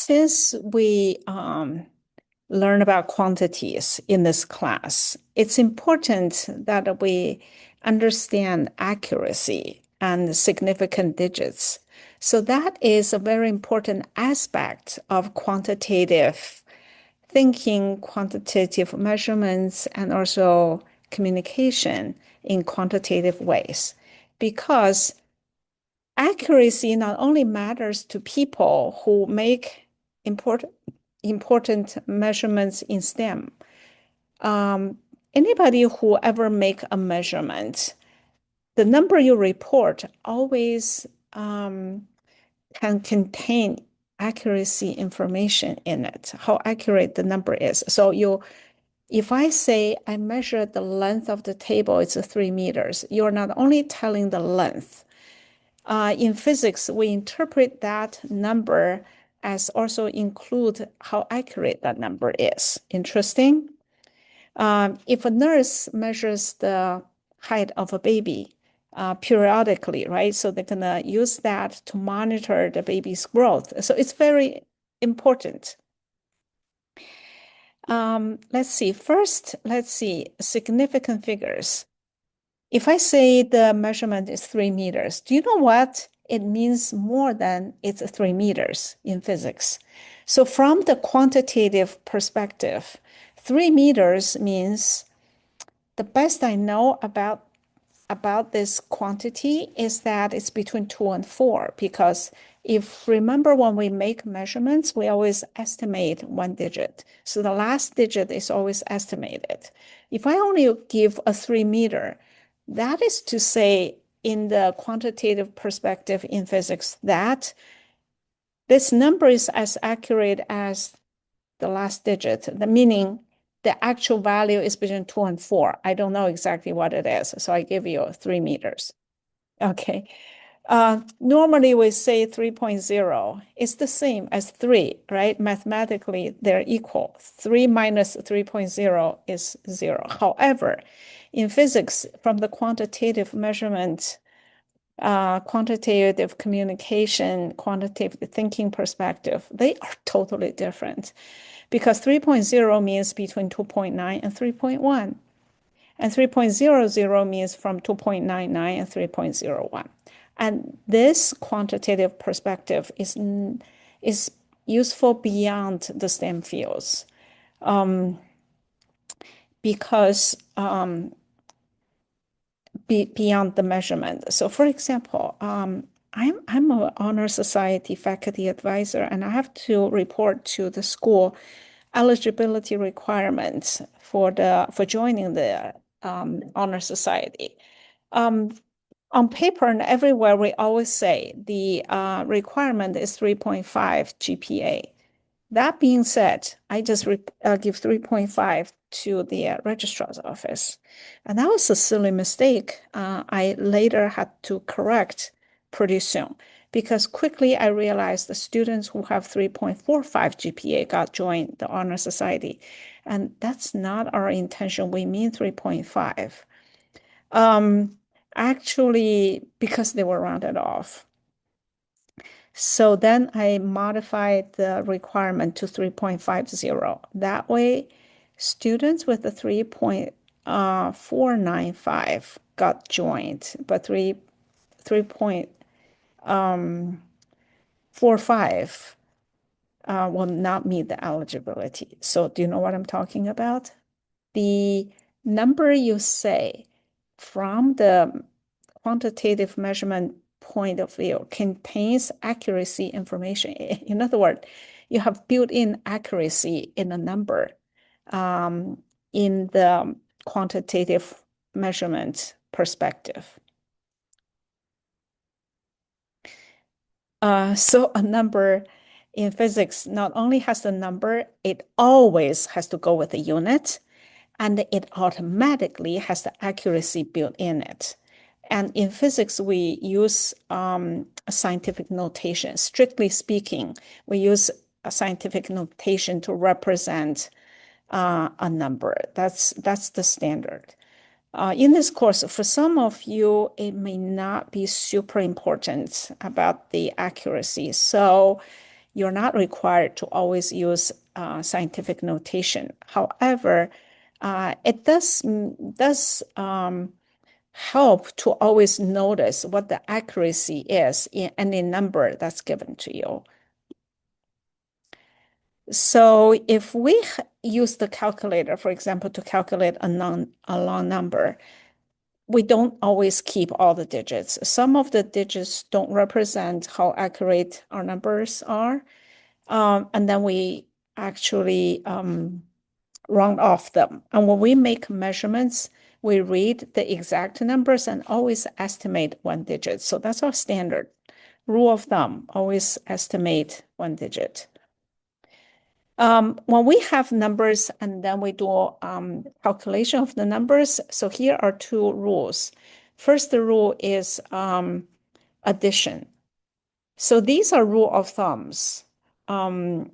Since we learn about quantities in this class, it's important that we understand accuracy and significant digits. So that is a very important aspect of quantitative thinking, quantitative measurements, and also communication in quantitative ways. Because accuracy not only matters to people who make important measurements in STEM. Anybody who ever make a measurement, the number you report always can contain accuracy information in it, how accurate the number is. So if I say I measured the length of the table, it's 3 meters, you're not only telling the length. In physics, we interpret that number as also include how accurate that number is. Interesting. If a nurse measures the height of a baby periodically, right? So they're gonna use that to monitor the baby's growth. So it's very important. Let's see. First, let's see significant figures. If I say the measurement is 3 meters, do you know what? It means more than it's 3 meters in physics. So from the quantitative perspective, 3 meters means the best I know about this quantity is that it's between 2 and 4, because if remember when we make measurements, we always estimate one digit. So the last digit is always estimated. If I only give a 3 meter, that is to say, in the quantitative perspective in physics, that this number is as accurate as the last digit, the meaning the actual value is between 2 and 4. I don't know exactly what it is, so I give you 3 meters. Okay. Normally we say 3.0 is the same as 3, right? Mathematically, they're equal. 3 minus 3.0 is 0. However, in physics, from the quantitative measurement, quantitative communication, quantitative thinking perspective, they are totally different, because 3.0 means between 2.9 and 3.1. And 3.00 means from 2.99 and 3.01. And this quantitative perspective is useful beyond the STEM fields, because beyond the measurement. So for example, I'm an honor society faculty advisor, and I have to report to the school eligibility requirements for joining the honor society. On paper and everywhere, we always say the requirement is 3.5 GPA. That being said, I just give 3.5 to the registrar's office. And that was a silly mistake. I later had to correct pretty soon, because quickly I realized the students who have 3.45 GPA got joined the honor society. And that's not our intention. We mean 3.5. Actually, because they were rounded off. So then I modified the requirement to 3.50. That way, students with the 3.495 got joined, but 3.45 will not meet the eligibility. So do you know what I'm talking about? The number you say from the quantitative measurement point of view contains accuracy information. In other words, you have built-in accuracy in a number in the quantitative measurement perspective. So a number in physics not only has the number, it always has to go with a unit, and it automatically has the accuracy built in it. And in physics, we use a scientific notation. Strictly speaking, we use a scientific notation to represent a number. That's the standard. In this course, for some of you, it may not be super important about the accuracy. So you're not required to always use scientific notation. However, it does help to always notice what the accuracy is in any number that's given to you. So if we use the calculator, for example, to calculate a long number, we don't always keep all the digits. Some of the digits don't represent how accurate our numbers are. And then we actually round off them. And when we make measurements, we read the exact numbers and always estimate one digit. So that's our standard rule of thumb, always estimate one digit. When we have numbers and then we do calculation of the numbers, so here are two rules. First, the rule is addition. So these are rule of thumbs. When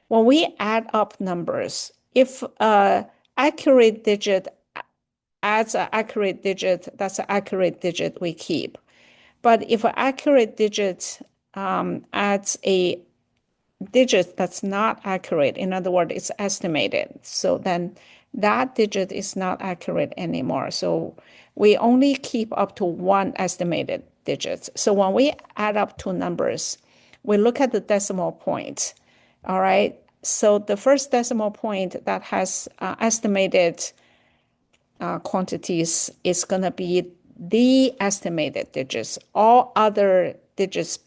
we add up numbers, if accurate digit adds an accurate digit, that's an accurate digit we keep. But if an accurate digit adds a digit that's not accurate, in other words, it's estimated, so then that digit is not accurate anymore. So we only keep up to one estimated digit. So when we add up two numbers, we look at the decimal point. All right. So the first decimal point that has estimated quantities is going to be the estimated digits. All other digits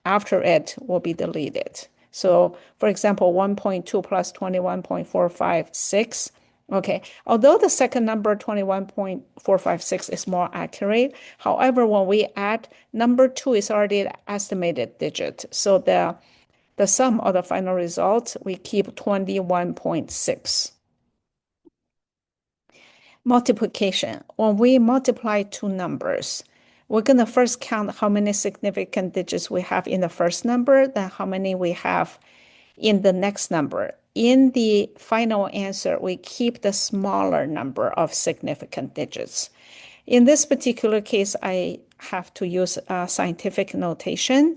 after it will be deleted. So for example, 1.2 plus 21.456. Okay, although the second number 21.456 is more accurate, however, when we add number 2 is already an estimated digit. So the sum of the final result, we keep 21.6. Multiplication. When we multiply two numbers, we're going to first count how many significant digits we have in the first number, then how many we have in the next number. In the final answer, we keep the smaller number of significant digits. In this particular case, I have to use scientific notation.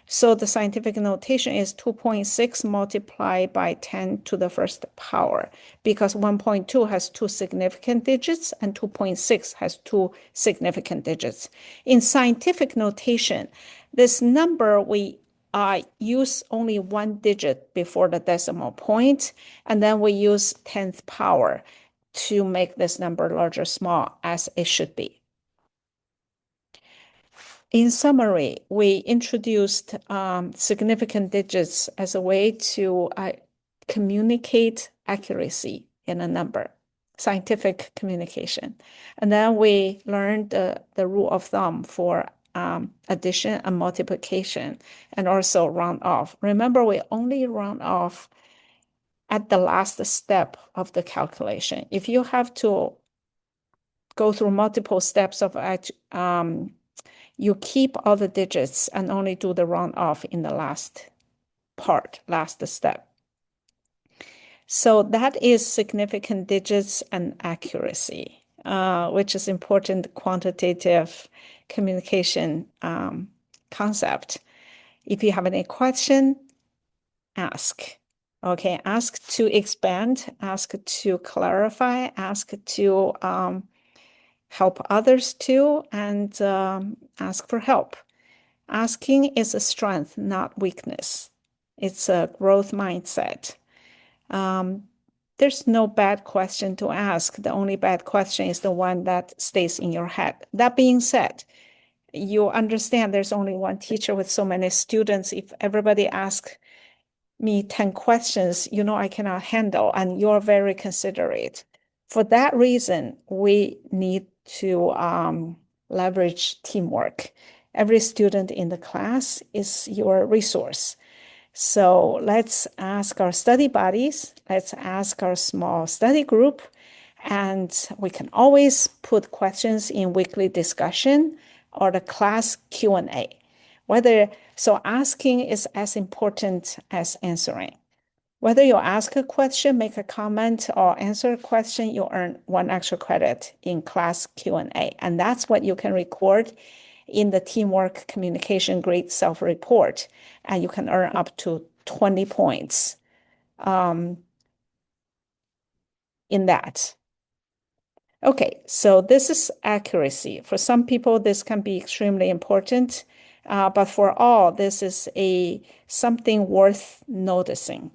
So the scientific notation is 2.6 multiplied by 10 to the first power, because 1.2 has two significant digits and 2.6 has two significant digits. In scientific notation, this number we use only one digit before the decimal point, and then we use 10th power to make this number large or small as it should be. In summary, we introduced significant digits as a way to communicate accuracy in a number, scientific communication. And then we learned the rule of thumb for addition and multiplication, and also round off. Remember, we only round off at the last step of the calculation. If you have to go through multiple steps of you keep all the digits and only do the round off in the last part, last step. So that is significant digits and accuracy, which is important quantitative communication concept. If you have any question, ask. Okay, ask to expand, ask to clarify, ask to help others too, and ask for help. Asking is a strength, not weakness. It's a growth mindset. There's no bad question to ask. The only bad question is the one that stays in your head. That being said, you understand there's only one teacher with so many students. If everybody asks me 10 questions, I cannot handle, and you're very considerate. For that reason, we need to leverage teamwork. Every student in the class is your resource. So let's ask our study buddies, let's ask our small study group, and we can always put questions in weekly discussion or the class Q&A. So asking is as important as answering. Whether you ask a question, make a comment, or answer a question, you earn 1 extra credit in class Q&A. And that's what you can record in the teamwork communication grade self-report. And you can earn up to 20 points in that. Okay, so this is accuracy. For some people, this can be extremely important, but for all, this is something worth noticing.